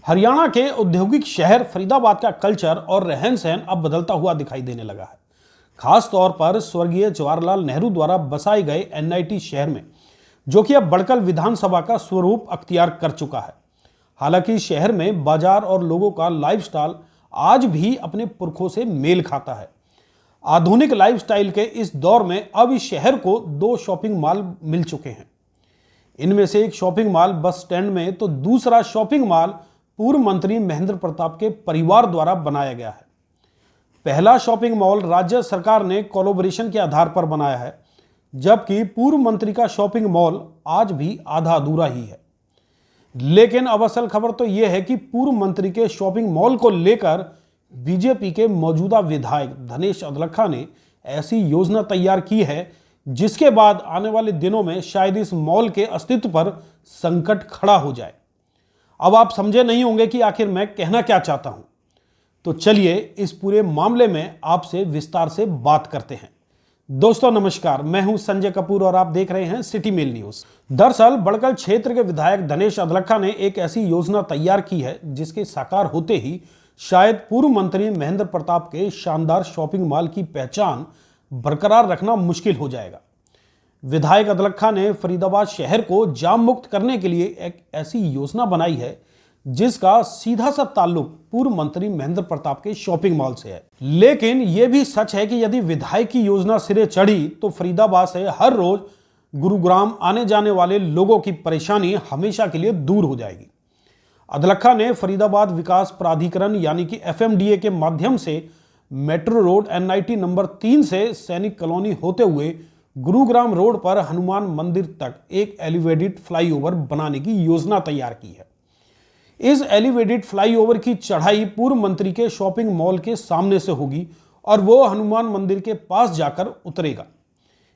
हरियाणा के औद्योगिक शहर फरीदाबाद का कल्चर और रहन सहन अब बदलता हुआ दिखाई देने लगा है। खास तौर पर स्वर्गीय जवाहरलाल नेहरू द्वारा बसाए गए एनआईटी शहर में, जो कि अब बड़कल विधानसभा का स्वरूप अख्तियार कर चुका है। हालांकि शहर में बाजार और लोगों का लाइफस्टाइल आज भी अपने पुरखों से मेल खाता है। आधुनिक लाइफस्टाइल के इस दौर में अब इस शहर को दो शॉपिंग मॉल मिल चुके हैं। इनमें से एक शॉपिंग मॉल बस स्टैंड में, तो दूसरा शॉपिंग मॉल पूर्व मंत्री महेंद्र प्रताप के परिवार द्वारा बनाया गया है। पहला शॉपिंग मॉल राज्य सरकार ने कोलैबोरेशन के आधार पर बनाया है, जबकि पूर्व मंत्री का शॉपिंग मॉल आज भी आधा अधूरा ही है। लेकिन अब असल खबर तो यह है कि पूर्व मंत्री के शॉपिंग मॉल को लेकर बीजेपी के मौजूदा विधायक धनेश अदलखा ने ऐसी योजना तैयार की है, जिसके बाद आने वाले दिनों में शायद इस मॉल के अस्तित्व पर संकट खड़ा हो जाए। अब आप समझे नहीं होंगे कि आखिर मैं कहना क्या चाहता हूं, तो चलिए इस पूरे मामले में आपसे विस्तार से बात करते हैं। दोस्तों नमस्कार, मैं हूं संजय कपूर और आप देख रहे हैं सिटी मेल न्यूज। दरअसल बड़कल क्षेत्र के विधायक धनेश अदलखा ने एक ऐसी योजना तैयार की है, जिसके साकार होते ही शायद पूर्व मंत्री महेंद्र प्रताप के शानदार शॉपिंग मॉल की पहचान बरकरार रखना मुश्किल हो जाएगा। विधायक अदलखा ने फरीदाबाद शहर को जाम मुक्त करने के लिए एक ऐसी योजना बनाई है, जिसका सीधा सा ताल्लुक पूर्व मंत्री महेंद्र प्रताप के शॉपिंग मॉल से है। लेकिन यह भी सच है कि यदि विधायक की योजना सिरे चढ़ी तो फरीदाबाद से हर रोज गुरुग्राम आने जाने वाले लोगों की परेशानी हमेशा के लिए दूर हो जाएगी। अदलखा ने फरीदाबाद विकास प्राधिकरण यानी कि एफएमडीए के माध्यम से मेट्रो रोड एनआईटी नंबर 3 से सैनिक कॉलोनी होते हुए गुरुग्राम रोड पर हनुमान मंदिर तक एक एलिवेटेड फ्लाईओवर बनाने की योजना तैयार की है। इस एलिवेटेड फ्लाईओवर की चढ़ाई पूर्व मंत्री के शॉपिंग मॉल के सामने से होगी और वो हनुमान मंदिर के पास जाकर उतरेगा।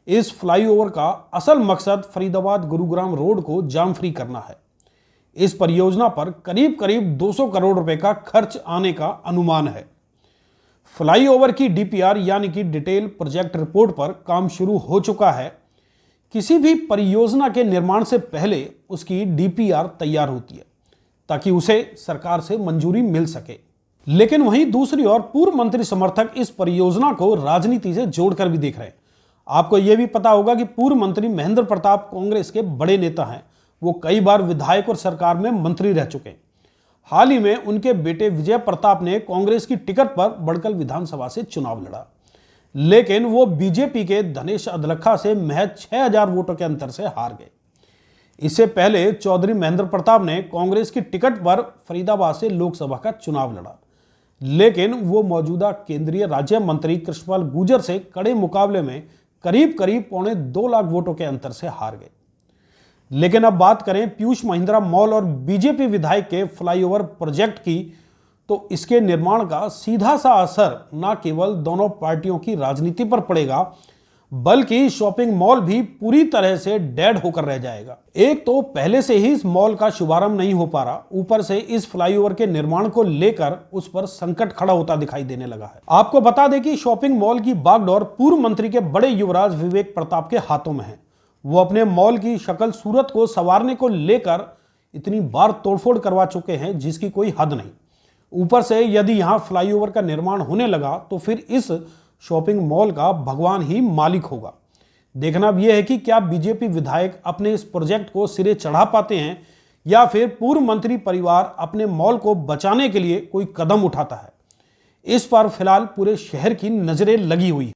इस फ्लाईओवर का असल मकसद फरीदाबाद गुरुग्राम रोड को जाम फ्री करना है। इस परियोजना पर करीब 200 करोड़ रुपए का खर्च आने का अनुमान है। फ्लाईओवर की डीपीआर यानी कि डिटेल प्रोजेक्ट रिपोर्ट पर काम शुरू हो चुका है। किसी भी परियोजना के निर्माण से पहले उसकी डीपीआर तैयार होती है, ताकि उसे सरकार से मंजूरी मिल सके। लेकिन वहीं दूसरी ओर पूर्व मंत्री समर्थक इस परियोजना को राजनीति से जोड़कर भी देख रहे हैं। आपको यह भी पता होगा कि पूर्व मंत्री महेंद्र प्रताप कांग्रेस के बड़े नेता हैं। वो कई बार विधायक और सरकार में मंत्री रह चुके हैं। हाल ही में उनके बेटे विजय प्रताप ने कांग्रेस की टिकट पर बड़कल विधानसभा से चुनाव लड़ा, लेकिन वो बीजेपी के धनेश अदलखा से महज 6000 वोटों के अंतर से हार गए। इससे पहले चौधरी महेंद्र प्रताप ने कांग्रेस की टिकट पर फरीदाबाद से लोकसभा का चुनाव लड़ा, लेकिन वो मौजूदा केंद्रीय राज्य मंत्री कृष्णपाल गुर्जर से कड़े मुकाबले में करीब 2.25 लाख वोटों के अंतर से हार गए। लेकिन अब बात करें पीयूष महिंद्रा मॉल और बीजेपी विधायक के फ्लाईओवर प्रोजेक्ट की, तो इसके निर्माण का सीधा सा असर न केवल दोनों पार्टियों की राजनीति पर पड़ेगा, बल्कि शॉपिंग मॉल भी पूरी तरह से डेड होकर रह जाएगा। एक तो पहले से ही इस मॉल का शुभारंभ नहीं हो पा रहा, ऊपर से इस फ्लाईओवर के निर्माण को लेकर उस पर संकट खड़ा होता दिखाई देने लगा है। आपको बता दें कि शॉपिंग मॉल की बागडोर पूर्व मंत्री के बड़े युवराज विवेक प्रताप के हाथों में है। वो अपने मॉल की शक्ल सूरत को संवारने को लेकर इतनी बार तोड़फोड़ करवा चुके हैं, जिसकी कोई हद नहीं। ऊपर से यदि यहां फ्लाईओवर का निर्माण होने लगा तो फिर इस शॉपिंग मॉल का भगवान ही मालिक होगा। देखना अब यह है कि क्या बीजेपी विधायक अपने इस प्रोजेक्ट को सिरे चढ़ा पाते हैं, या फिर पूर्व मंत्री परिवार अपने मॉल को बचाने के लिए कोई कदम उठाता है। इस पर फिलहाल पूरे शहर की नजरें लगी हुई है।